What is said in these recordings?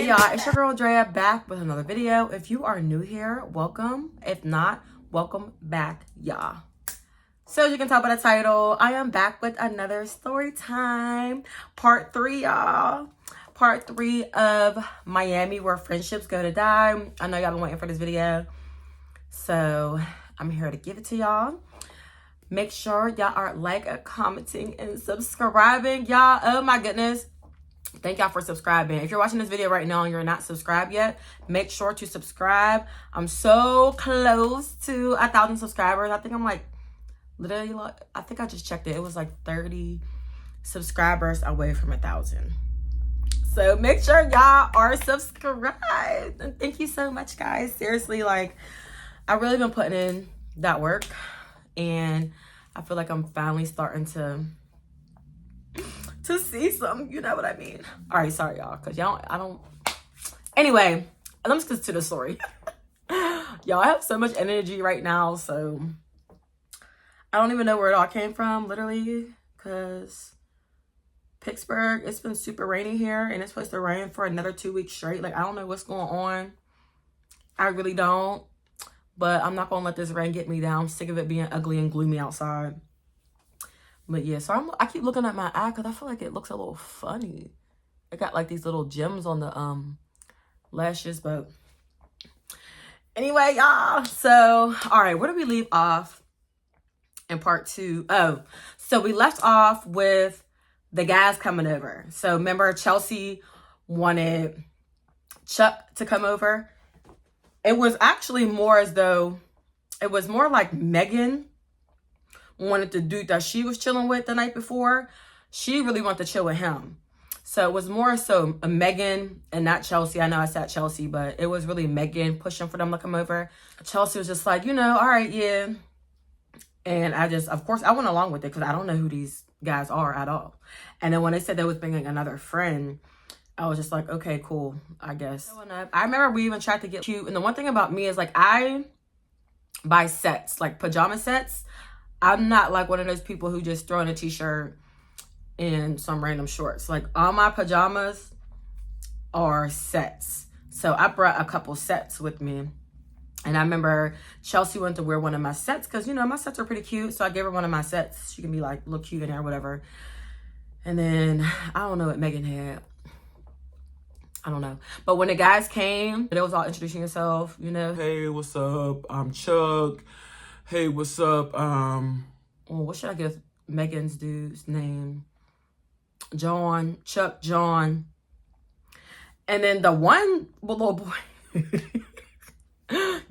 y'all, it's your girl Drea back with another video. If you are new here, welcome. If not, welcome back, y'all. So as you can tell by the title, I am back with another story time. Part 3, y'all. Part 3 of Miami, where friendships go to die. I know y'all been waiting for this video, so I'm here to give it to y'all. Make sure y'all are commenting, and subscribing, y'all. Oh my goodness. Thank y'all for subscribing. If you're watching this video right now and you're not subscribed yet, make sure to subscribe. I'm so close to 1,000 subscribers. I think I'm like, literally, I think I just checked it. It was like 30 subscribers away from 1,000. So make sure y'all are subscribed. And thank you so much, guys. Seriously, like, I've really been putting in that work. And I feel like I'm finally starting to see some, you know what I mean. All right, sorry y'all, because anyway, let's get to the story. Y'all, I have so much energy right now, so I don't even know where it all came from, literally, because Pittsburgh, it's been super rainy here, and it's supposed to rain for another 2 weeks straight. Like, I don't know what's going on. I really don't, but I'm not gonna let this rain get me down. I'm sick of it being ugly and gloomy outside. But yeah, so I keep looking at my eye because I feel like it looks a little funny. It got like these little gems on the lashes, but anyway, y'all. So, all right, where did we leave off in part 2? Oh, so we left off with the guys coming over. So remember, Chelsea wanted Chuck to come over. It was actually more as though, it was more like Megan wanted the dude that she was chilling with the night before. She really wanted to chill with him. So it was more so Megan and not Chelsea. I know I said Chelsea, but it was really Megan pushing for them to come over. Chelsea was just like, you know, all right, yeah. And I just, of course, I went along with it because I don't know who these guys are at all. And then when they said they was bringing another friend, I was just like, okay, cool, I guess. I remember we even tried to get cute. And the one thing about me is, like, I buy sets, like pajama sets. I'm not like one of those people who just throw in a t-shirt and some random shorts. Like, all my pajamas are sets. So I brought a couple sets with me. And I remember Chelsea wanted to wear one of my sets because, you know, my sets are pretty cute. So I gave her one of my sets. She can be like, look cute in there or whatever. And then I don't know what Megan had. I don't know. But when the guys came, they was all introducing yourself, you know. Hey, what's up? I'm Chuck. Hey, what's up? What should I give Megan's dude's name? John, Chuck, John. And then the one little boy.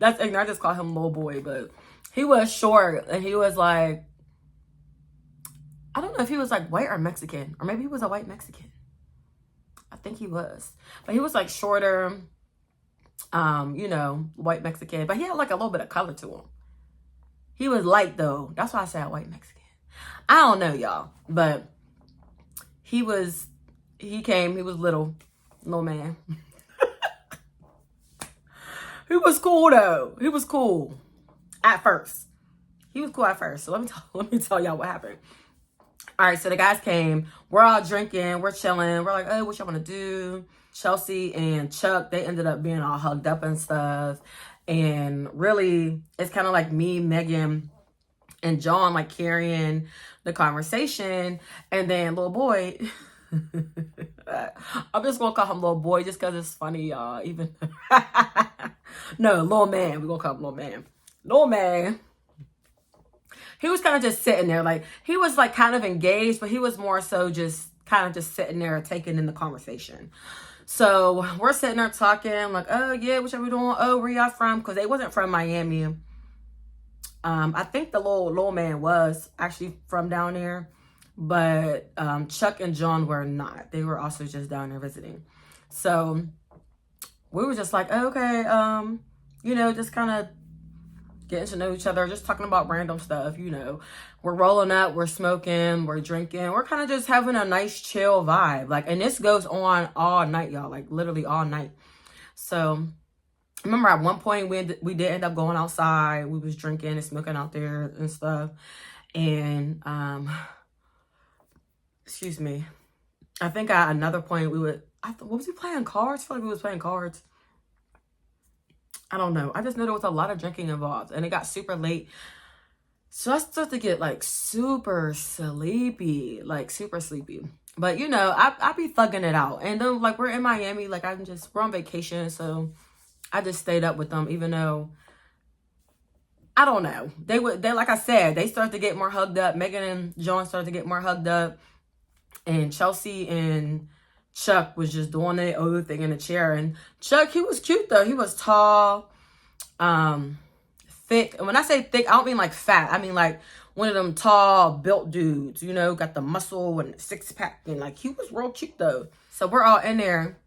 That's ignorant. I just call him little boy, but he was short and he was like, I don't know if he was like white or Mexican, or maybe he was a white Mexican. I think he was, but he was like shorter, you know, white Mexican, but he had like a little bit of color to him. He was light though. That's why I said white Mexican. I don't know, y'all, but he came, he was little man. He was cool though. He was cool at first. He was cool at first. So let me tell y'all what happened. All right, so the guys came. We're all drinking. We're chilling. We're like, oh, what y'all want to do? Chelsea and Chuck, they ended up being all hugged up and stuff. And really, it's kind of like me, Megan, and John, like, carrying the conversation. And then little boy, I'm just going to call him little boy just because it's funny, y'all. Even no, little man. We're going to call him little man. Little man. He was kind of just sitting there. Like, he was like kind of engaged, but he was more so just kind of just sitting there taking in the conversation. So we're sitting there talking, like, oh yeah, what are we doing? Oh, where y'all from? Because they wasn't from Miami. I think the little man was actually from down there, but Chuck and John were not. They were also just down there visiting. So we were just like, okay, you know, just kind of getting to know each other, just talking about random stuff, you know. We're rolling up, we're smoking, we're drinking. We're kind of just having a nice chill vibe. Like, and this goes on all night, y'all, like literally all night. So I remember at one point we did end up going outside. We was drinking and smoking out there and stuff. And excuse me. I think at another point what was he playing, cards? I feel like he was playing cards. I don't know. I just know there was a lot of drinking involved, and it got super late. So I started to get like super sleepy, But you know, I be thugging it out. And then like we're in Miami, like we're on vacation, so I just stayed up with them, even though I don't know. They like I said, they started to get more hugged up. Megan and John started to get more hugged up. And Chelsea and Chuck was just doing their own thing in the chair. And Chuck, he was cute though. He was tall, thick. And when I say thick, I don't mean like fat. I mean like one of them tall, built dudes, you know, got the muscle and the six pack. And like he was real cute though. So we're all in there.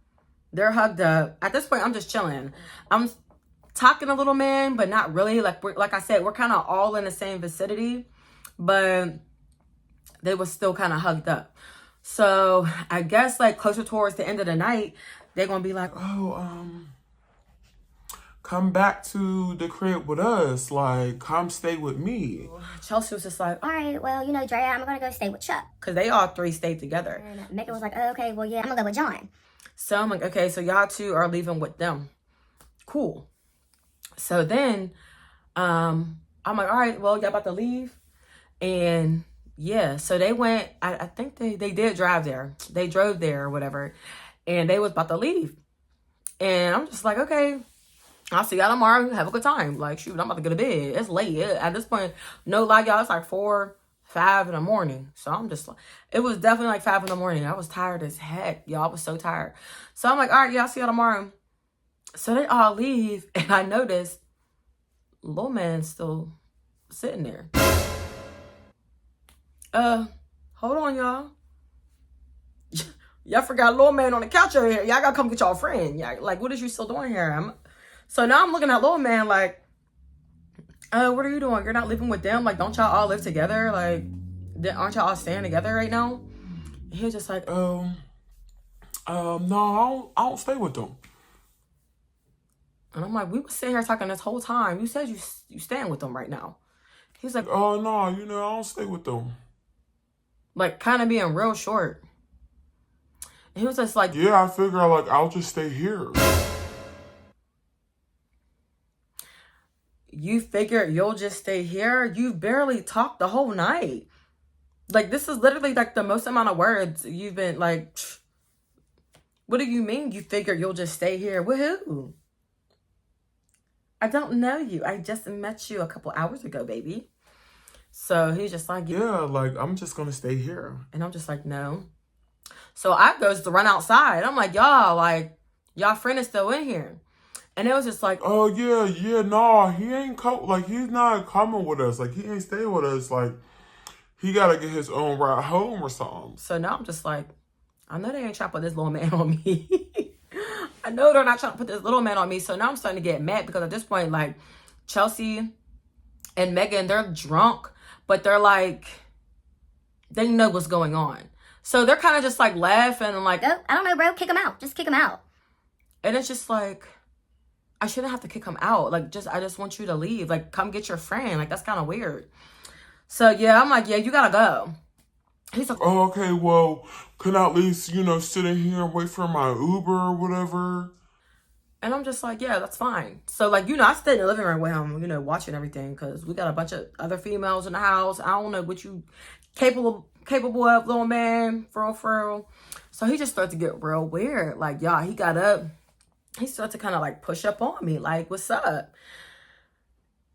They're hugged up. At this point, I'm just chilling. I'm talking to little man, but not really. Like I said, we're kind of all in the same vicinity, but they were still kind of hugged up. So I guess like closer towards the end of the night, they're gonna be like, oh, come back to the crib with us. Like, come stay with me. Chelsea was just like, all right, well, you know, Drea, I'm gonna go stay with Chuck. Because they all three stayed together. And Megan was like, oh, okay, well, yeah, I'm gonna go with John. So I'm like, okay, so y'all two are leaving with them. Cool. So then, I'm like, all right, well, y'all about to leave? And yeah, so they went, I think they did drive there. They drove there or whatever. And they was about to leave. And I'm just like, okay, I'll see y'all tomorrow. Have a good time. Like, shoot, I'm about to go to bed. It's late. At this point, no lie, y'all, it's like 4, 5 in the morning. So I'm just like, it was definitely like 5 in the morning. I was tired as heck, y'all. I was so tired. So I'm like, all right, y'all, see y'all tomorrow. So they all leave, and I noticed little man's still sitting there. Hold on, y'all. Y'all forgot little man on the couch over here. Y'all gotta come get y'all friend. Y'all, like, what is you still doing here? So now I'm looking at little man like, what are you doing? You're not living with them? Like, don't y'all all live together? Like, aren't y'all all staying together right now? And he was just like, no, I don't stay with them. And I'm like, we were sitting here talking this whole time. You said you staying with them right now. He's like, oh, no, you know, I don't stay with them. Like, kind of being real short. And he was just like, yeah, I figure, like, I'll just stay here. You figure you'll just stay here? You barely talked the whole night. Like, this is literally, like, the most amount of words you've been, like, what do you mean you figure you'll just stay here? With who? I don't know you. I just met you a couple hours ago, baby. So he's just like, yeah, like, I'm just gonna stay here. And I'm just like, no. So I goes to run outside. I'm like, y'all, like, y'all friend is still in here. And it was just like, oh, yeah, no, he ain't like, he's not coming with us. Like, he ain't staying with us. Like, he gotta get his own ride home or something. So now I'm just like, I know they ain't trying to put this little man on me. I know they're not trying to put this little man on me. So now I'm starting to get mad because at this point, like, Chelsea and Megan, they're drunk, but they're like, they know what's going on. So they're kind of just like laughing and like, oh, I don't know, bro, kick him out. Just kick him out. And it's just like, I shouldn't have to kick him out. Like, I just want you to leave. Like, come get your friend. Like, that's kind of weird. So yeah, I'm like, yeah, you gotta go. He's like, oh, okay, well, can I at least, you know, sit in here and wait for my Uber or whatever? And I'm just like, yeah, that's fine. So, like, you know, I stayed in the living room with him, you know, watching everything because we got a bunch of other females in the house. I don't know what you capable of, little man, for real. So he just started to get real weird. Like, y'all, he got up. He started to kind of, like, push up on me. Like, what's up?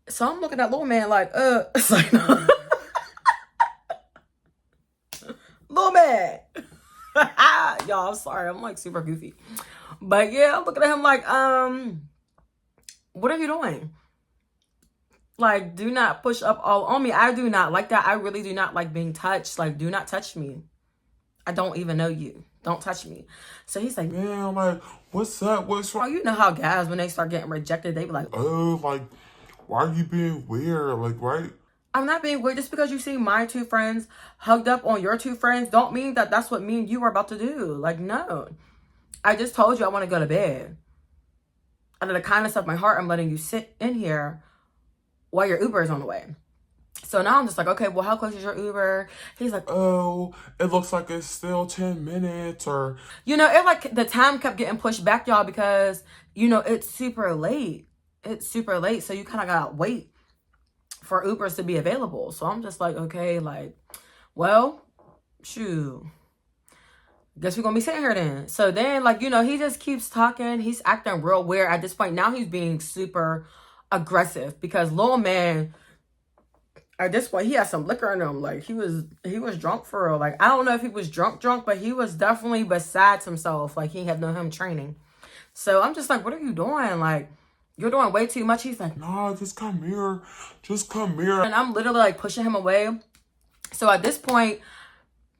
So I'm looking at little man like, it's like, little man. Y'all, I'm sorry. I'm, like, super goofy. But, yeah, I'm looking at him like, what are you doing? Like, do not push up all on me. I do not like that. I really do not like being touched. Like, do not touch me. I don't even know you. Don't touch me. So he's like, man, like, what's up? What's wrong? Oh, you know how guys, when they start getting rejected, they be like, oh, like, why are you being weird? Like, right? I'm not being weird. Just because you see my two friends hugged up on your two friends don't mean that that's what me and you are about to do. Like, no. I just told you I want to go to bed. Out of the kindness of my heart, I'm letting you sit in here while your Uber is on the way. So now I'm just like, okay, well, how close is your Uber? He's like, oh, it looks like it's still 10 minutes or... you know, it like the time kept getting pushed back, y'all, because, you know, it's super late. It's super late. So you kind of got to wait for Ubers to be available. So I'm just like, okay, like, well, shoot. Guess we're going to be sitting here then. So then, like, you know, he just keeps talking. He's acting real weird at this point. Now he's being super aggressive because little man... At this point, he had some liquor in him. Like, he was drunk for real. Like, I don't know if he was drunk, but he was definitely besides himself. Like, he had no him training. So I'm just like, what are you doing? Like, you're doing way too much. He's like, nah, just come here. Just come here. and I'm literally like pushing him away. So at this point,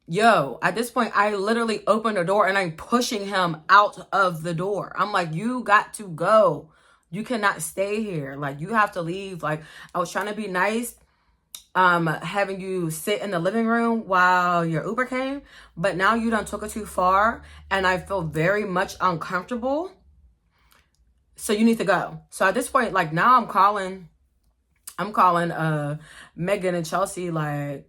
I literally opened the door and I'm pushing him out of the door. I'm like, you got to go. You cannot stay here. Like, you have to leave. Like, I was trying to be nice. Having you sit in the living room while your Uber came, but now you done took it too far and I feel very much uncomfortable. So you need to go. So at this point, like, now I'm calling Megan and Chelsea, like,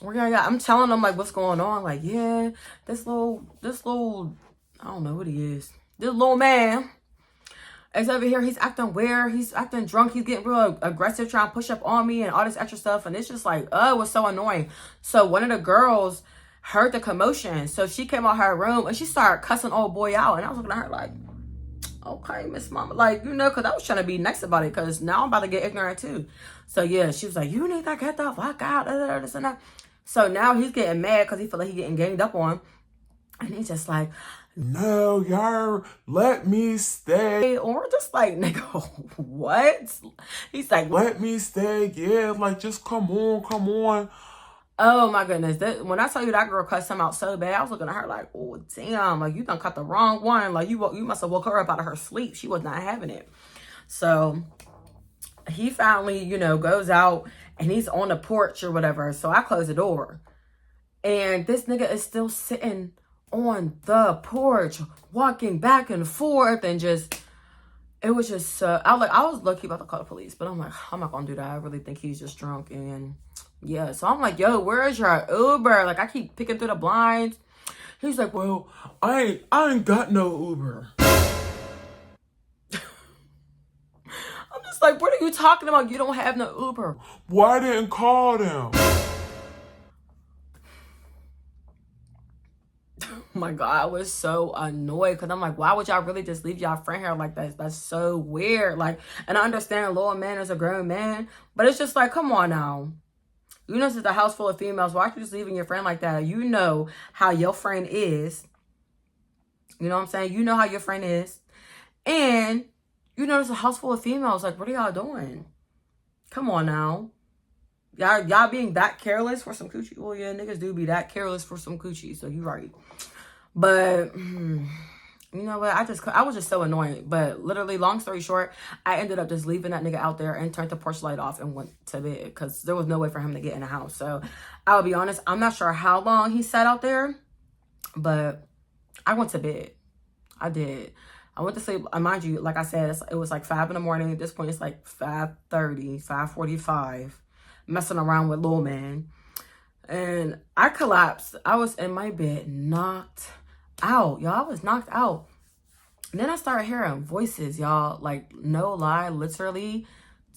I'm telling them like what's going on. Like, yeah, this little, I don't know what he is. This little man is over here. He's acting weird. He's acting drunk. He's getting real aggressive, trying to push up on me and all this extra stuff. And it's just like, oh, it was so annoying. So one of the girls heard the commotion. So she came out her room and she started cussing old boy out. And I was looking at her like, okay, Miss Mama. Like, you know, because I was trying to be nice about it because now I'm about to get ignorant too. So yeah, she was like, you need to get the fuck out. This and that. So now he's getting mad because he feel like he's getting ganged up on. And he's just like, no, y'all, let me stay. or we're just like, nigga, what? He's like, let me stay. Yeah, like, just come on. oh my goodness. When I tell you that girl cussed him out so bad, I was looking at her like, oh damn, like you done cut the wrong one. Like you must have woke her up out of her sleep. She was not having it. So he finally, you know, goes out and he's on the porch or whatever. So I close the door. And this nigga is still sitting on the porch, walking back and forth, and just, it was just so, I was lucky about to call the police, but I'm like, I'm not gonna do that. I really think he's just drunk. And yeah, so I'm like, yo, where's your Uber? Like, I keep picking through the blinds. He's like, well, I ain't got no Uber. I'm just like, what are you talking about? You don't have no Uber. Why didn't call them? Oh my God, I was so annoyed because I'm like, why would y'all really just leave y'all friend here like that? That's so weird. Like, and I understand little man is a grown man, but it's just like, come on now. You know, this is a house full of females. Why are you just leaving your friend like that? You know how your friend is. You know what I'm saying? You know how your friend is. And you know, there's a house full of females. Like, what are y'all doing? Come on now. Y'all being that careless for some coochie? Well, yeah, niggas do be that careless for some coochie. So you right. But you know what? I was just so annoying. But literally, long story short, I ended up just leaving that nigga out there and turned the porch light off and went to bed because there was no way for him to get in the house. So I'll be honest, I'm not sure how long he sat out there, but I went to bed. I did. I went to sleep. Mind you, like I said, it was like 5 a.m. At this point, it's like 5:30, 5:45, messing around with little man. And I collapsed. I was in my bed, knocked out, y'all. I was knocked out. And then I started hearing voices, y'all. Like, no lie, literally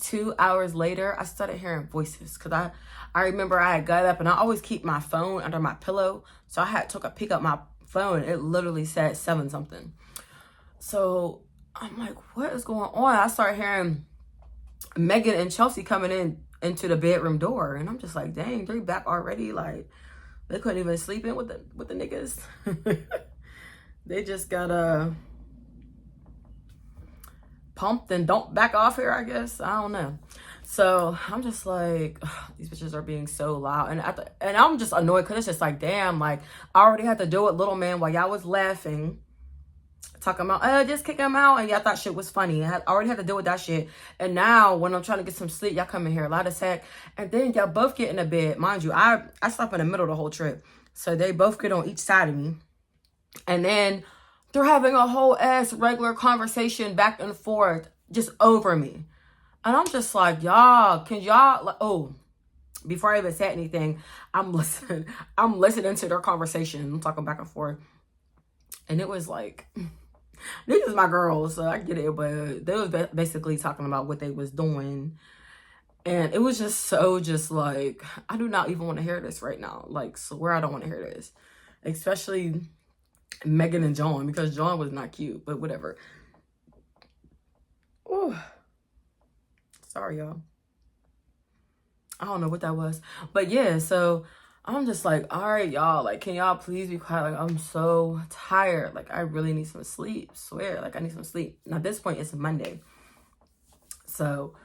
2 hours later, I started hearing voices. Because I remember I had got up, and I always keep my phone under my pillow. So I had took a pick up my phone. It literally said 7 something. So I'm like, what is going on? I started hearing Megan and Chelsea coming into the bedroom door. And I'm just like, dang, they're back already. Like, they couldn't even sleep in with the niggas. They just got pumped and don't back off here, I guess. I don't know. So I'm just like, ugh, these bitches are being so loud. And I'm just annoyed because it's just like, damn, like, I already had to deal with little man while y'all was laughing. Talking about, just kick him out. And y'all thought shit was funny. I already had to deal with that shit. And now, when I'm trying to get some sleep, y'all come in here a lot of sack. And then y'all both get in the bed. Mind you, I slept in the middle of the whole trip. So they both get on each side of me. And then they're having a whole ass regular conversation back and forth just over me. And I'm just like, y'all, can y'all, like, oh, before I even said anything, I'm listening to their conversation. I'm talking back and forth. And it was like, these is my girls, so I get it, but they was basically talking about what they was doing. And it was just so like, I do not even want to hear this right now. Like, swear I don't want to hear this. Especially Megan and John, because John was not cute, but whatever. Ooh. Sorry, y'all. I don't know what that was. But yeah, so I'm just like, all right, y'all, like, can y'all please be quiet? Like, I'm so tired. Like, I really need some sleep. Swear, like, I need some sleep. Now, at this point, it's Monday. So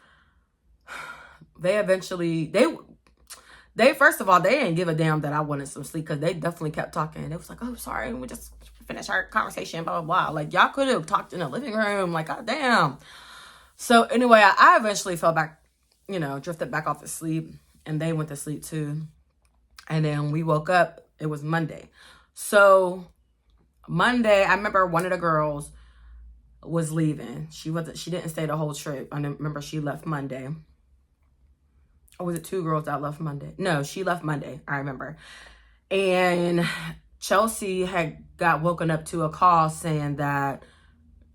they eventually, they first of all, they didn't give a damn that I wanted some sleep, because they definitely kept talking. They was like, oh, sorry, we just finished our conversation, blah, blah, blah. Like, y'all could have talked in the living room. Like, god damn. So anyway, I eventually fell back, drifted back off to sleep, and they went to sleep too. And then we woke up, it was Monday. So Monday, I remember one of the girls was leaving. She didn't stay the whole trip. I remember she left Monday. Or was it two girls that left Monday? No, she left Monday, I remember. And Chelsea had got woken up to a call saying that,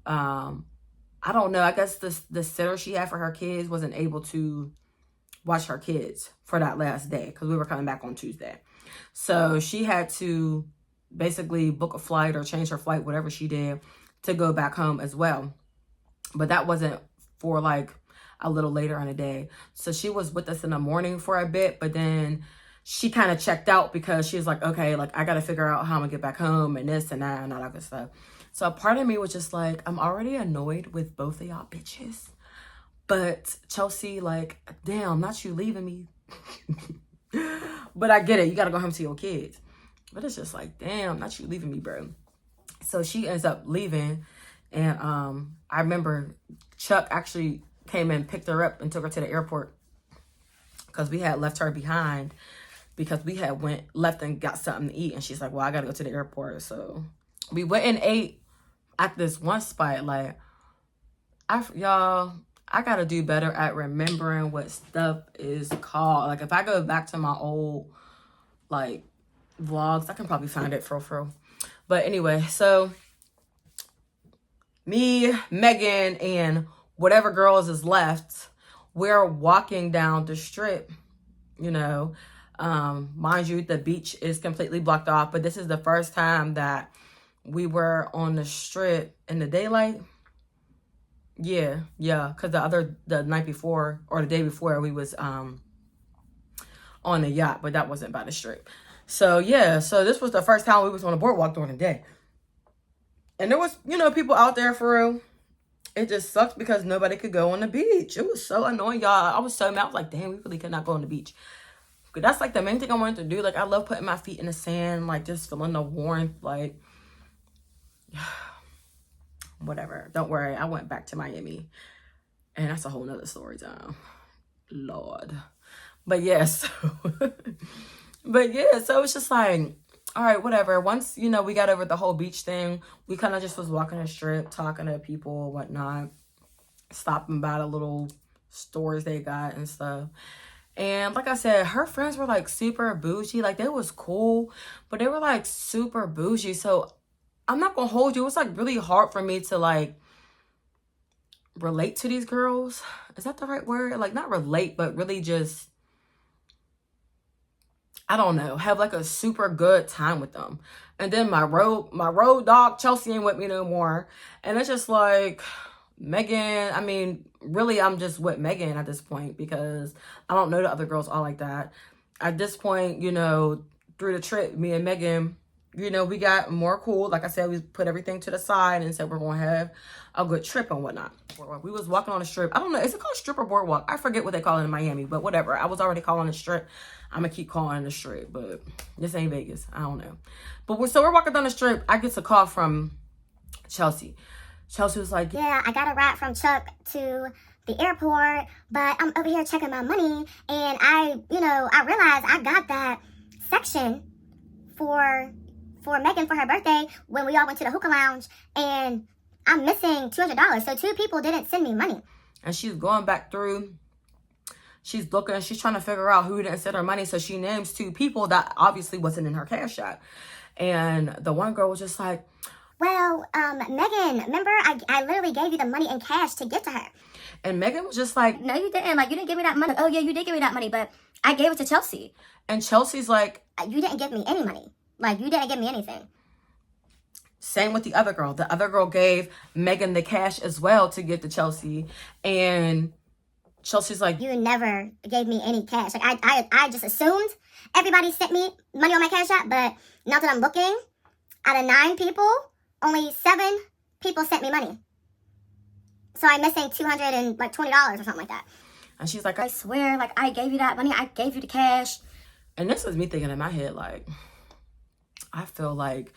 I don't know, I guess the sitter she had for her kids wasn't able to watch her kids for that last day, because we were coming back on Tuesday. So she had to basically book a flight or change her flight, whatever she did, to go back home as well. But that wasn't for like a little later in the day. So she was with us in the morning for a bit, but then she kind of checked out, because she was like, okay, like, I got to figure out how I'm gonna get back home and this and that and all that good stuff. So a part of me was just like, I'm already annoyed with both of y'all bitches. But Chelsea, like, damn, not you leaving me. But I get it. You got to go home to your kids. But it's just like, damn, not you leaving me, bro. So she ends up leaving. And I remember Chuck actually came and picked her up and took her to the airport, because we had left her behind, because we had left and got something to eat. And she's like, well, I got to go to the airport. So we went and ate at this one spot. Like, y'all, I got to do better at remembering what stuff is called. Like, if I go back to my old, like, vlogs, I can probably find it for real. But anyway, so me, Megan, and whatever girls is left, we're walking down the strip, Mind you, the beach is completely blocked off, but this is the first time that we were on the strip in the daylight. Yeah, because the night before, or the day before, we was on a yacht, but that wasn't by the strip. So yeah, so this was the first time we was on a boardwalk during the day. And there was, people out there for real. It just sucked because nobody could go on the beach. It was so annoying, y'all. I was so mad. I was like, damn, we really could not go on the beach. But that's like the main thing I wanted to do. Like, I love putting my feet in the sand, like just feeling the warmth, like whatever. Don't worry, I went back to Miami, and that's a whole nother story time. Lord. But yes, so it's just like, all right, whatever. Once, we got over the whole beach thing, we kind of just was walking the strip, talking to people, whatnot, stopping by the little stores they got and stuff. And like I said, her friends were like super bougie. Like, they was cool, but they were like super bougie. So I'm not gonna hold you. It's like really hard for me to like relate to these girls. Is that the right word? Like, not relate, but really just, I don't know, have like a super good time with them. And then my road dog, Chelsea, ain't with me no more. And it's just like, Megan, I mean, really, I'm just with Megan at this point, because I don't know the other girls all like that. At this point, through the trip, me and Megan, we got more cool. Like I said, we put everything to the side and said we're going to have a good trip and whatnot. We was walking on the strip. I don't know. Is it called strip or boardwalk? I forget what they call it in Miami, but whatever. I was already calling it strip. I'm going to keep calling it the strip, but this ain't Vegas. I don't know. But we're walking down the strip. I get a call from Chelsea. Chelsea was like, yeah, I got a ride from Chuck to the airport, but I'm over here checking my money, and I realized I got that section for Megan for her birthday when we all went to the hookah lounge, and I'm missing $200. So 2 people didn't send me money. And she's going back through. she's looking, she's trying to figure out who didn't send her money. So she names 2 people that obviously wasn't in her Cash App. And the one girl was just like, well, Megan, remember I literally gave you the money in cash to give to her. and Megan was just like, No, you didn't. Like, you didn't give me that money. Oh, yeah, you did give me that money, but I gave it to Chelsea. and Chelsea's like, You didn't give me any money. Like, you didn't give me anything. same with the other girl. The other girl gave Megan the cash as well to give to Chelsea. And Chelsea's like, You never gave me any cash. Like, I just assumed everybody sent me money on my Cash App, but now that I'm looking, out of 9 people, only 7 people sent me money. So I'm missing $220 or something like that. and she's like, I swear, like, I gave you that money. I gave you the cash. and this was me thinking in my head, like, I feel like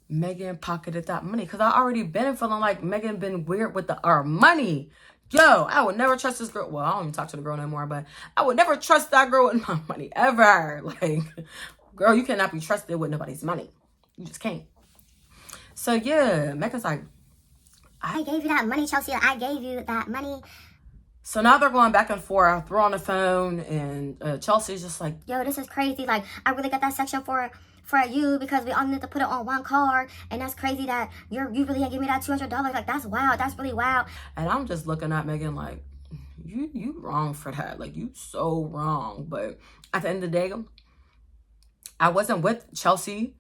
Megan pocketed that money, because I already been feeling like Megan been weird with our money. Yo, I would never trust this girl. Well, I don't even talk to the girl no more, but I would never trust that girl with my money ever. Like, girl, you cannot be trusted with nobody's money. You just can't. So yeah, Megan's like, I gave you that money, Chelsea. I gave you that money. so now they're going back and forth. We're on the phone, and Chelsea's just like, Yo, this is crazy. Like, I really got that section for you because we all need to put it on one card, and that's crazy that you really gave me that $200. Like, that's wild. That's really wild. and I'm just looking at Megan like, you wrong for that. Like, you so wrong. But at the end of the day, I wasn't with Chelsea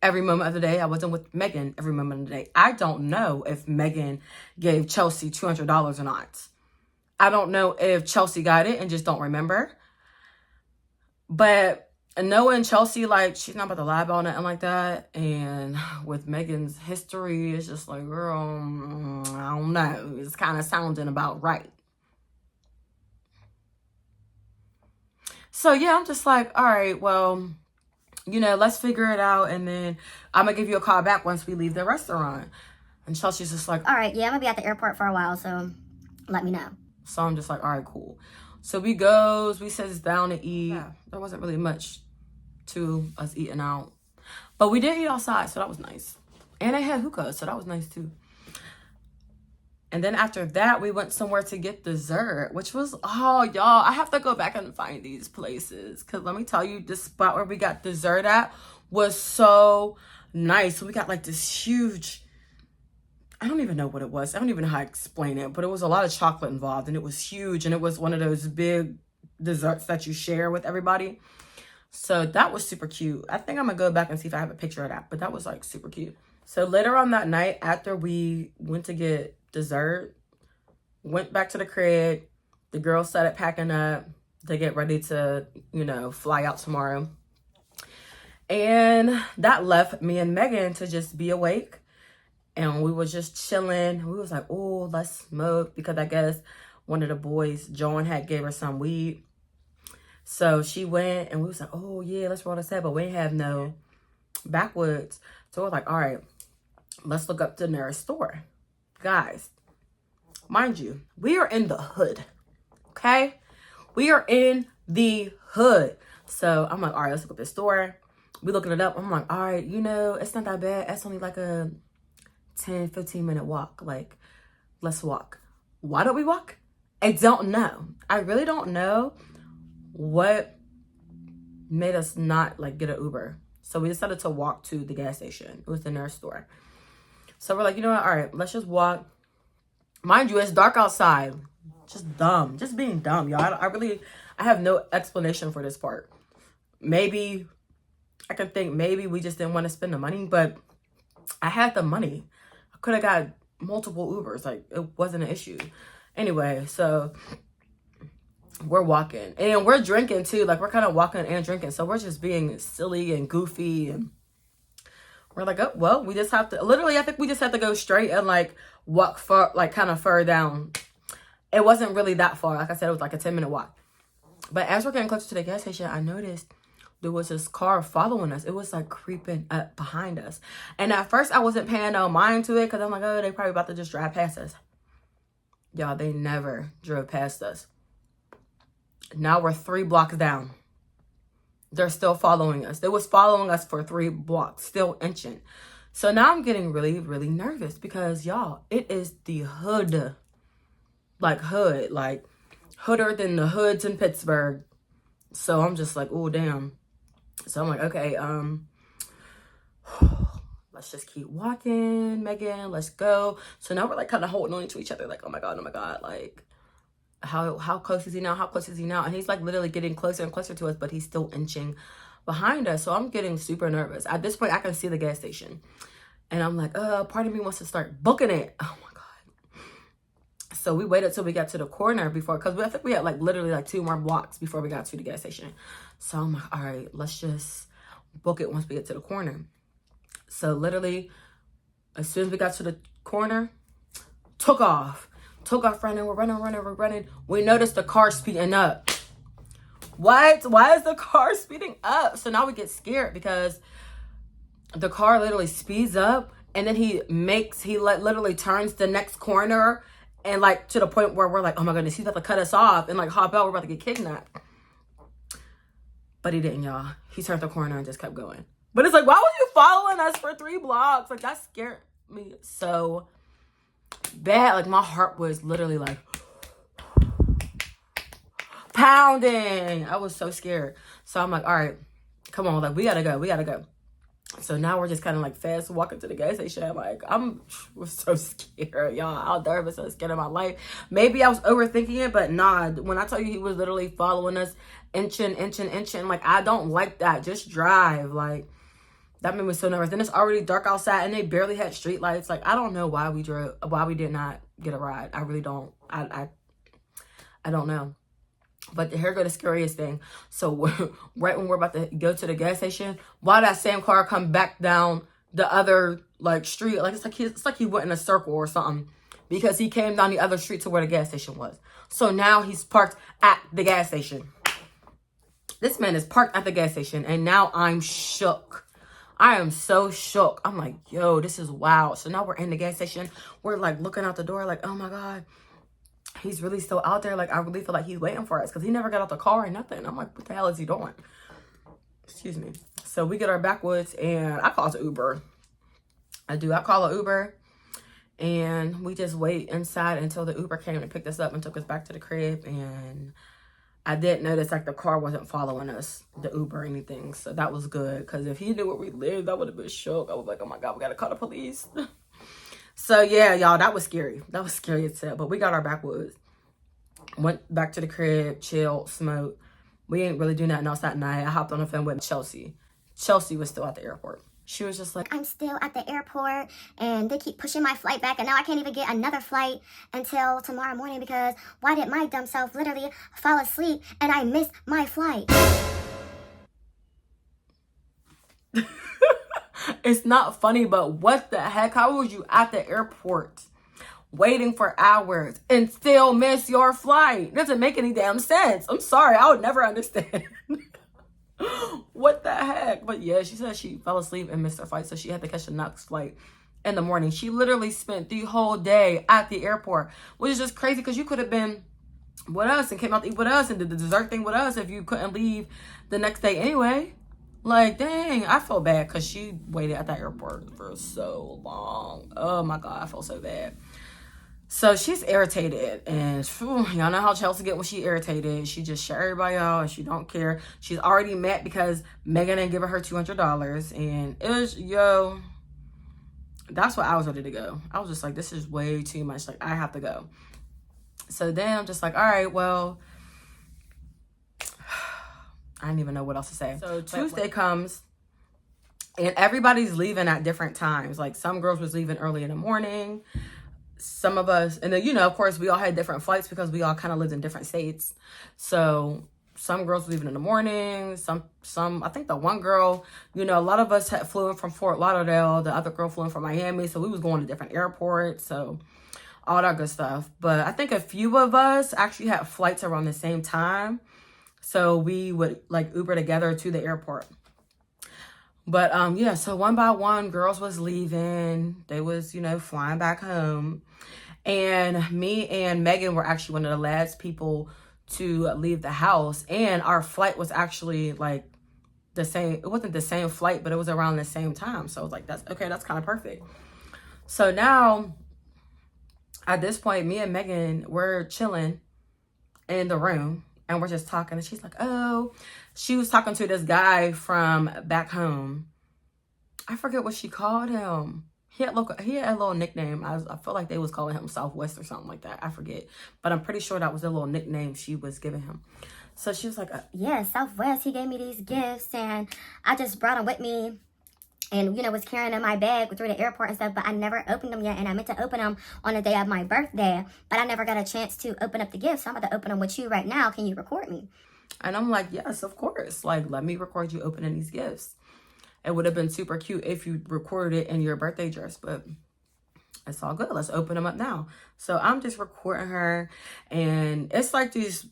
every moment of the day. I wasn't with Megan every moment of the day. I don't know if Megan gave Chelsea $200 or not. I don't know if Chelsea got it and just don't remember. But knowing Chelsea, like, she's not about to lie about nothing like that. And with Megan's history, it's just like, girl, I don't know. It's kind of sounding about right. So yeah, I'm just like, all right, well, you know, let's figure it out. And then I'm going to give you a call back once we leave the restaurant. And Chelsea's just like, All right, yeah, I'm going to be at the airport for a while, so let me know. so I'm just like, all right, cool. So we sits down to eat. Yeah, there wasn't really much to us eating out. But we did eat outside, so that was nice. And they had hookah, so that was nice too. And then after that, we went somewhere to get dessert, which was, oh, y'all, I have to go back and find these places. Because let me tell you, this spot where we got dessert at was so nice. So we got like this huge, I don't even know what it was. I don't even know how to explain it. But it was a lot of chocolate involved, and it was huge. And it was one of those big desserts that you share with everybody. So that was super cute. I think I'm going to go back and see if I have a picture of that. But that was like super cute. So later on that night, after we went to get dessert, went back to the crib, the girls started packing up to get ready to, you know, fly out tomorrow. And that left me and Megan to just be awake. And we were just chilling. We was like, oh, let's smoke. Because I guess one of the boys, John, had gave her some weed. So she went and we was like, oh, yeah, let's roll this up. But we didn't have no backwoods. So we was like, all right, let's look up the nearest store. Guys, mind you, we are in the hood, okay? We are in the hood. So I'm like, all right, let's look up this store. We looking it up. I'm like, all right, you know, it's not that bad. It's only like a 10, 15 minute walk. Like, let's walk. Why don't we walk? I don't know. I really don't know what made us not like get an Uber. So we decided to walk to the gas station. It was the nearest store. So we're like, you know what? All right, let's just walk. Mind you, it's dark outside. Just dumb. Just being dumb, y'all. I have no explanation for this part. Maybe, I could think maybe we just didn't want to spend the money, but I had the money. I could have got multiple Ubers. Like, it wasn't an issue. Anyway, so we're walking. And we're drinking, too. Like, we're kind of walking and drinking. So we're just being silly and goofy and we're like, oh, well, we just have to, literally, I think we just had to go straight and, like, walk far, like, kind of further down. It wasn't really that far. Like I said, it was like a 10-minute walk. But as we're getting closer to the gas station, I noticed there was this car following us. It was, like, creeping up behind us. And at first, I wasn't paying no mind to it because I'm like, oh, they probably about to just drive past us. Y'all, they never drove past us. Now we're 3 blocks down. They're still following us. They was following us for 3 blocks, still inching. So now I'm getting really, really nervous because, y'all, it is the hood. Like, hood. Like, hooder than the hoods in Pittsburgh. So I'm just like, oh, damn. So I'm like, okay, let's just keep walking, Megan, let's go. So now we're like kind of holding on to each other, like, oh my God, like, how close is he now? How close is he now? And he's like literally getting closer and closer to us, but he's still inching behind us. So I'm getting super nervous. At this point, I can see the gas station. And I'm like, part of me wants to start booking it. Oh my God. So we waited till we got to the corner before, because I think we had like literally like 2 more blocks before we got to the gas station. So I'm like, all right, let's just book it once we get to the corner. So literally, as soon as we got to the corner, took off running. We're running. We noticed the car speeding up. What? Why is the car speeding up? So now we get scared because the car literally speeds up, and then he literally turns the next corner, and like to the point where we're like, oh my goodness, he's about to cut us off and like hop out. We're about to get kidnapped. But he didn't, y'all. He turned the corner and just kept going. But it's like, why were you following us for 3 blocks? Like, that scared me so bad. Like, my heart was literally like pounding. I was so scared. So I'm like, all right, come on, like, we gotta go. So now we're just kind of like fast walking to the gas station. Like, was so scared, y'all. I was nervous, so scared of my life. Maybe I was overthinking it, but nah. When I tell you he was literally following us, inching, like, I don't like that. Just drive. Like, that made me so nervous. Then it's already dark outside, and they barely had street lights. Like, I don't know why we did not get a ride. I really don't. I don't know. But here go the scariest thing. So right when we're about to go to the gas station, why that same car come back down the other like street? Like, it's like he went in a circle or something, because he came down the other street to where the gas station was. So now he's parked at the gas station. This man is parked at the gas station, and now I'm shook. I am so shook. I'm like, yo, this is wild. So now we're in the gas station. We're like looking out the door like, oh my God, he's really still out there. Like, I really feel like he's waiting for us, because he never got out the car or nothing. I'm like, what the hell is he doing? Excuse me. So we get our backwoods, and I call it an Uber. I call an Uber, and we just wait inside until the Uber came and picked us up and took us back to the crib. And I did notice like the car wasn't following us, the Uber or anything. So that was good, because if he knew where we lived, I would have been shook. I was like, oh my God, we got to call the police. So yeah, y'all, that was scary. That was scary as hell. But we got our backwoods. Went back to the crib, chilled, smoked. We ain't really do nothing else that night. I hopped on the phone with Chelsea. Chelsea was still at the airport. She was just like, I'm still at the airport, and they keep pushing my flight back, and now I can't even get another flight until tomorrow morning, because why did my dumb self literally fall asleep and I missed my flight? It's not funny, but what the heck? How was you at the airport waiting for hours and still miss your flight? It doesn't make any damn sense. I'm sorry. I would never understand. What the heck? But yeah, she said she fell asleep and missed her flight, so she had to catch the next flight in the morning. She literally spent the whole day at the airport, which is just crazy, because you could have been with us and came out to eat with us and did the dessert thing with us if you couldn't leave the next day anyway. Like, dang, I felt bad, because she waited at that airport for so long. Oh my God, I felt so bad. So she's irritated, and y'all know how Chelsea get when she irritated. She just shut everybody out, and she don't care. She's already mad because Megan didn't give her $200, and it was, yo, that's why I was ready to go. I was just like, this is way too much. Like, I have to go. So then I'm just like, all right, well, I didn't even know what else to say. So Tuesday comes, and everybody's leaving at different times. Like, some girls was leaving early in the morning. Some of us, and then, you know, of course, we all had different flights because we all kind of lived in different states. So some girls leaving in the morning. Some, I think the one girl, you know, a lot of us had flew in from Fort Lauderdale. The other girl flew in from Miami. So we was going to different airports. So all that good stuff. But I think a few of us actually had flights around the same time. So we would like Uber together to the airport. But yeah, so one by one, girls was leaving. They was, you know, flying back home. And me and Megan were actually one of the last people to leave the house. And our flight was actually like the same. It wasn't the same flight, but it was around the same time. So I was like, that's okay, that's kind of perfect. So now, at this point, me and Megan, we're chilling in the room and we're just talking. And she's like, oh, she was talking to this guy from back home. I forget what she called him. He had a little nickname. I feel like they was calling him Southwest or something like that. I forget. But I'm pretty sure that was the little nickname she was giving him. So she was like, yeah, Southwest, he gave me these gifts and I just brought them with me and, was carrying in my bag through the airport and stuff, but I never opened them yet. And I meant to open them on the day of my birthday, but I never got a chance to open up the gifts. So I'm about to open them with you right now. Can you record me? And I'm like, yes, of course. Like, let me record you opening these gifts. It would have been super cute if you recorded it in your birthday dress, but it's all good. Let's open them up now. So I'm just recording her, and it's like these,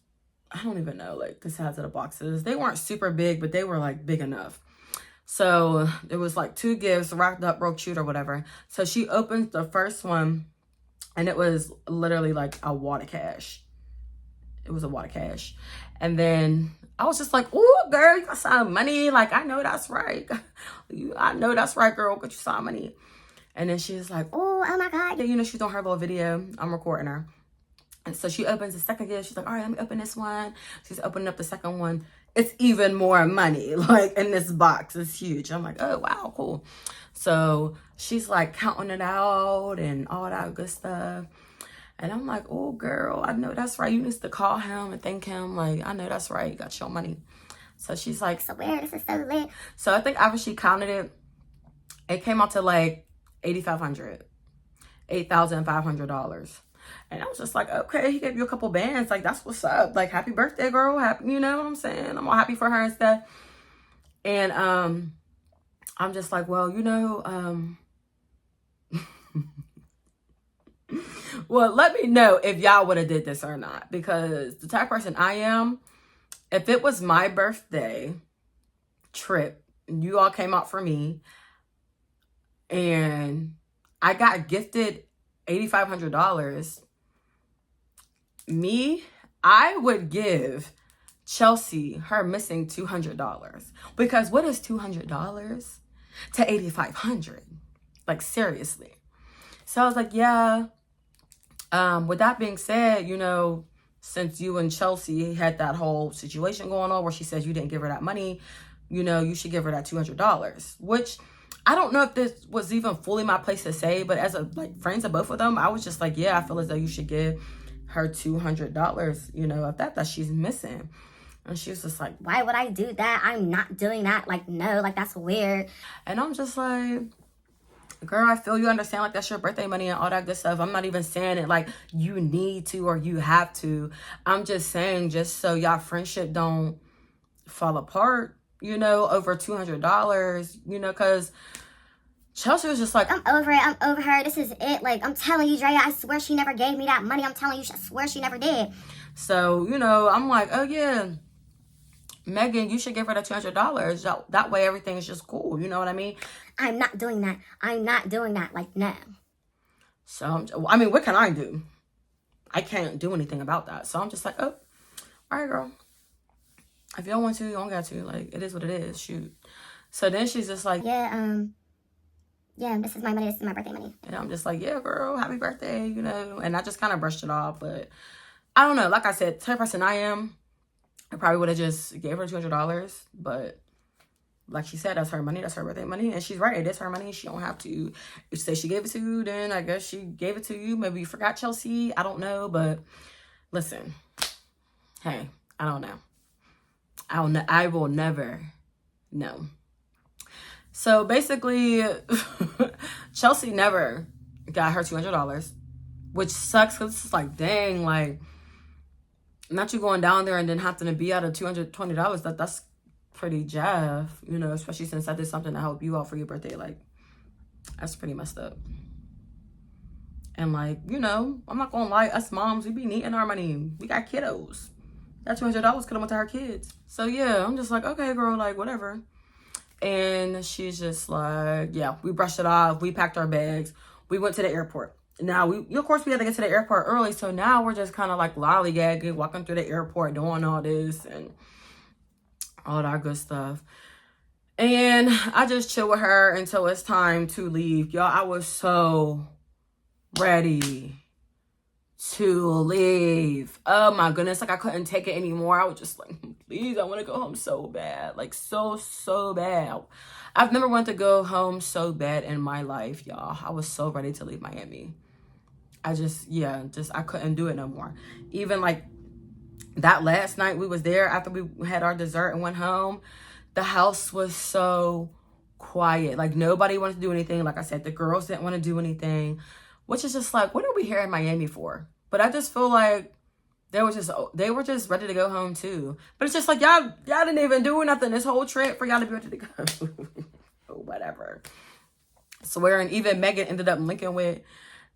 I don't even know, like the size of the boxes. They weren't super big, but they were like big enough. So it was like 2 gifts wrapped up real cute or whatever. So she opens the first one, and it was literally like a wad of cash. It was a wad of cash. And then I was just like, oh, girl, you got some money. Like, I know that's right. I know that's right, girl. Got you some money. And then she was like, oh my God. Yeah, she's doing her little video. I'm recording her. And so she opens the second gift. She's like, all right, let me open this one. She's opening up the second one. It's even more money, like in this box. It's huge. I'm like, oh, wow, cool. So she's like counting it out and all that good stuff. And I'm like, oh, girl, I know that's right. You need to call him and thank him. Like, I know that's right. You got your money. So she's like, so weird. This is so lit. So I think after she counted it, it came out to like $8,500. And I was just like, okay, he gave you a couple bands. Like, that's what's up. Like, happy birthday, girl. Happy, you know what I'm saying? I'm all happy for her and stuff. And I'm just like, well, well, let me know if y'all would have did this or not. Because the type of person I am, if it was my birthday trip, and you all came out for me, and I got gifted $8,500, I would give Chelsea her missing $200. Because what is $200 to $8,500? Like, seriously. So I was like, yeah. With that being said, since you and Chelsea had that whole situation going on where she says you didn't give her that money, you should give her that $200. Which I don't know if this was even fully my place to say, but as friends of both of them, I was just like, yeah, I feel as though you should give her $200, of that she's missing. And she was just like, why would I do that? I'm not doing that. Like, no, like, that's weird. And I'm just like, girl, I feel you understand, like, that's your birthday money and all that good stuff. I'm not even saying it like you need to or you have to. I'm just saying, just so y'all friendship don't fall apart, over $200, because Chelsea was just like, I'm over it. I'm over her. This is it. Like, I'm telling you, Drea, I swear she never gave me that money. I'm telling you, I swear she never did. So, I'm like, oh, yeah, Megan, you should give her the $200. That way everything's just cool. You know what I mean? I'm not doing that. I'm not doing that. Like, no. So, I mean, what can I do? I can't do anything about that. So I'm just like, oh, all right, girl. If you don't want to, you don't got to. Like, it is what it is. Shoot. So then she's just like, yeah, this is my money. This is my birthday money. And I'm just like, yeah, girl, happy birthday, And I just kind of brushed it off. But I don't know. Like I said, the type of person I am, I probably would have just gave her $200. But like she said, that's her money. That's her birthday money. And she's right. It is her money. She don't have to. If she say she gave it to you, then I guess she gave it to you. Maybe you forgot, Chelsea. I don't know. But listen, hey, I don't know. I will never know. So basically, Chelsea never got her $200, which sucks because it's like, dang, like, not you going down there and then having to be out of $220. That's pretty jav, especially since I did something to help you out for your birthday. Like, that's pretty messed up. And like, I'm not gonna lie, us moms, we be needing our money. We got kiddos. That $200 could have went to her kids. So yeah, I'm just like, okay, girl, like, whatever. And she's just like, yeah, we brushed it off. We packed our bags. We went to the airport. Now, of course, we had to get to the airport early. So now we're just kind of like lollygagging, walking through the airport, doing all this and all that good stuff. And I just chill with her until it's time to leave. Y'all, I was so ready to leave. Oh my goodness, like I couldn't take it anymore. I was just like, please, I want to go home so bad, like so bad. I've never wanted to go home so bad in my life, y'all. I was so ready to leave Miami. I couldn't do it no more. Even like that last night we was there after we had our dessert and went home, the house was so quiet. Like nobody wanted to do anything. Like I said, the girls didn't want to do anything, which is just like, what are we here in Miami for? But I just feel like they were just ready to go home too. But it's just like y'all didn't even do nothing this whole trip for y'all to be ready to go. Whatever. Swear, and even Megan ended up linking with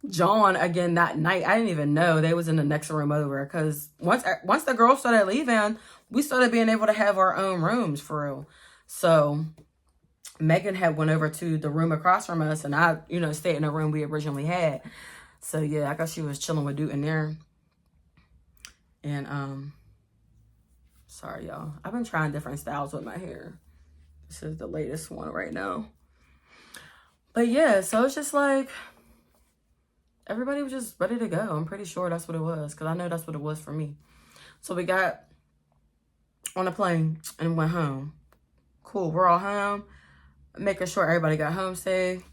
John again that night. I didn't even know they was in the next room over, because once the girls started leaving, we started being able to have our own rooms for real. So Megan had went over to the room across from us, and I, stayed in the room we originally had. So yeah, I guess she was chilling with Dude in there. And sorry y'all, I've been trying different styles with my hair. This is the latest one right now. But yeah, so it's just like everybody was just ready to go. I'm pretty sure that's what it was, because I know that's what it was for me. So we got on a plane and went home. Cool, we're all home, making sure everybody got home safe.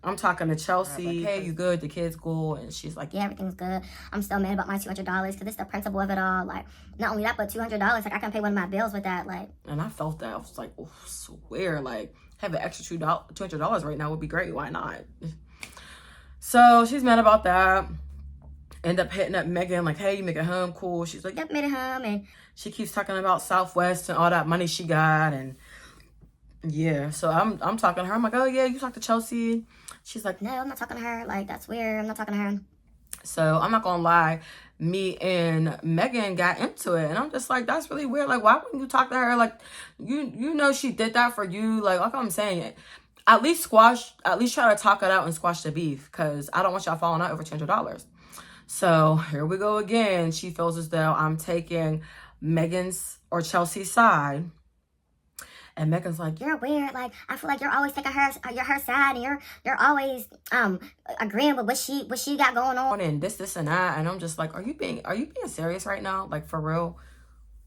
I'm talking to Chelsea. Like, hey, you good? The kids cool? And she's like, yeah, everything's good. I'm still mad about my $200 because it's the principle of it all. Like, not only that, but $200. Like, I can pay one of my bills with that. Like, and I felt that. I was like, oh, swear, like, have an extra $200 right now would be great. Why not? So she's mad about that. End up hitting up Megan, like, hey, you make it home? Cool. She's like, yep, made it home. And she keeps talking about Southwest and all that money she got. And yeah, so I'm talking to her. I'm like, oh yeah, you talked to Chelsea? She's like, no, I'm not talking to her. Like, that's weird. I'm not talking to her. So I'm not gonna lie, me and Megan got into it, and I'm just like, that's really weird. Like, why wouldn't you talk to her? Like, you know she did that for you. Like I'm saying, at least try to talk it out and squash the beef, because I don't want y'all falling out over $200. So here we go again. She feels as though I'm taking Megan's or Chelsea's side. And Megan's like, you're weird. Like, I feel like you're always taking her side, and you're always agreeing with what she got going on, and this and that. And I'm just like, are you being serious right now? Like, for real?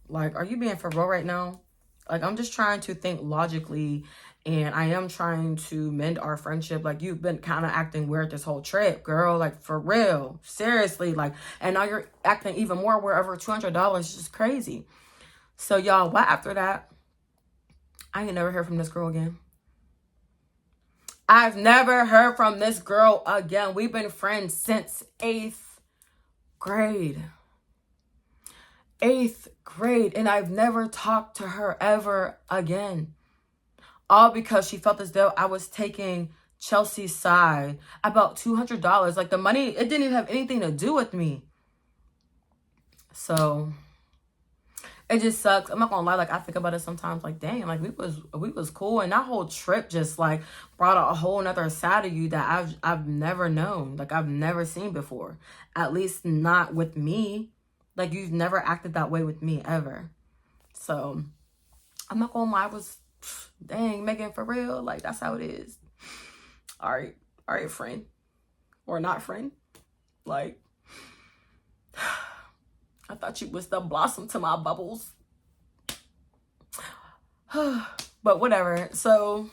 Like, are you being for real right now? Like, I'm just trying to think logically, and I am trying to mend our friendship. Like, you've been kind of acting weird this whole trip, girl. Like, for real, seriously. Like, and now you're acting even more weird over $200. It's just crazy. So y'all, what after that? I ain't never heard from this girl again. I've never heard from this girl again. We've been friends since 8th grade. 8th grade. And I've never talked to her ever again. All because she felt as though I was taking Chelsea's side about $200. Like, the money, it didn't even have anything to do with me. So it just sucks. I'm not gonna lie, like, I think about it sometimes, like, dang, like, we was cool, and that whole trip just like brought out a whole nother side of you that I've never known, like, I've never seen before. At least not with me. Like, you've never acted that way with me ever. So I'm not gonna lie, I was, dang, Megan, for real, like, that's how it is. All right, friend, or not friend, like, I thought you was the blossom to my bubbles. But whatever. So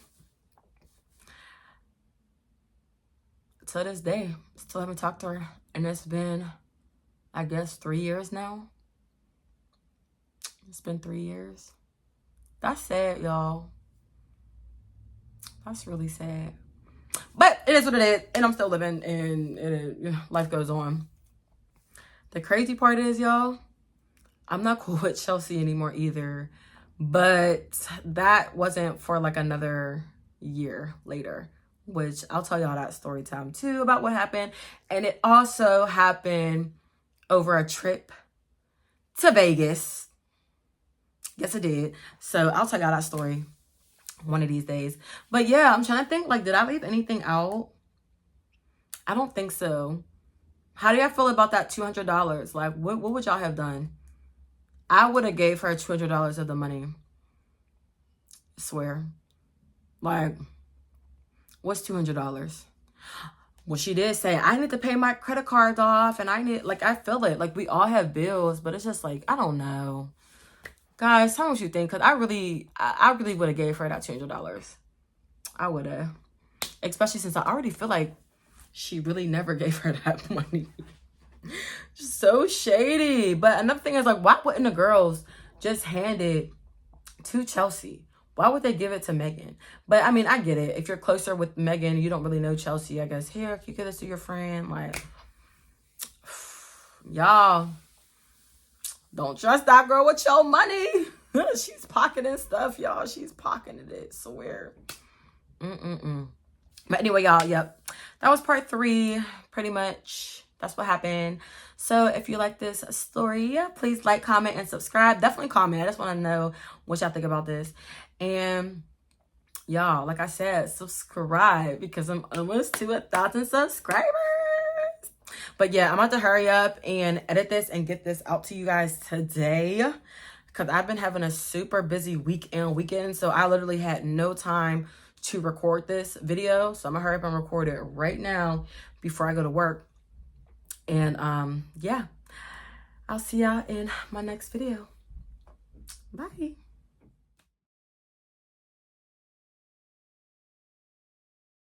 to this day, still haven't talked to her. And it's been, I guess, 3 years now. It's been 3 years. That's sad, y'all. That's really sad. But it is what it is. And I'm still living, and life goes on. The crazy part is, y'all, I'm not cool with Chelsea anymore either. But that wasn't for like another year later, which I'll tell y'all that story time too about what happened. And it also happened over a trip to Vegas. Yes, it did. So I'll tell y'all that story one of these days. But yeah, I'm trying to think, like, did I leave anything out? I don't think so. How do y'all feel about that $200? Like, what would y'all have done? I would have gave her $200 of the money. I swear. Like, what's $200? Well, she did say, I need to pay my credit cards off, and I need, like, I feel it. Like, we all have bills, but it's just like, I don't know. Guys, tell me what you think, because I really would have gave her that $200. I would have. Especially since I already feel like she really never gave her that money. Just so shady. But another thing is, like, why wouldn't the girls just hand it to Chelsea? Why would they give it to Megan? But, I mean, I get it. If you're closer with Megan, you don't really know Chelsea, I guess. Here, you give this to your friend. Like, y'all, don't trust that girl with your money. She's pocketing stuff, y'all. She's pocketing it. Swear. But anyway, y'all, yep. That was part 3, pretty much. That's what happened. So if you like this story, please like, comment, and subscribe. Definitely comment. I just want to know what y'all think about this. And y'all, like I said, subscribe because I'm almost to 1,000 subscribers. But yeah, I'm about to hurry up and edit this and get this out to you guys today because I've been having a super busy weekend. So I literally had no time to record this video. So I'm gonna hurry up and record it right now before I go to work. And yeah, I'll see y'all in my next video. Bye.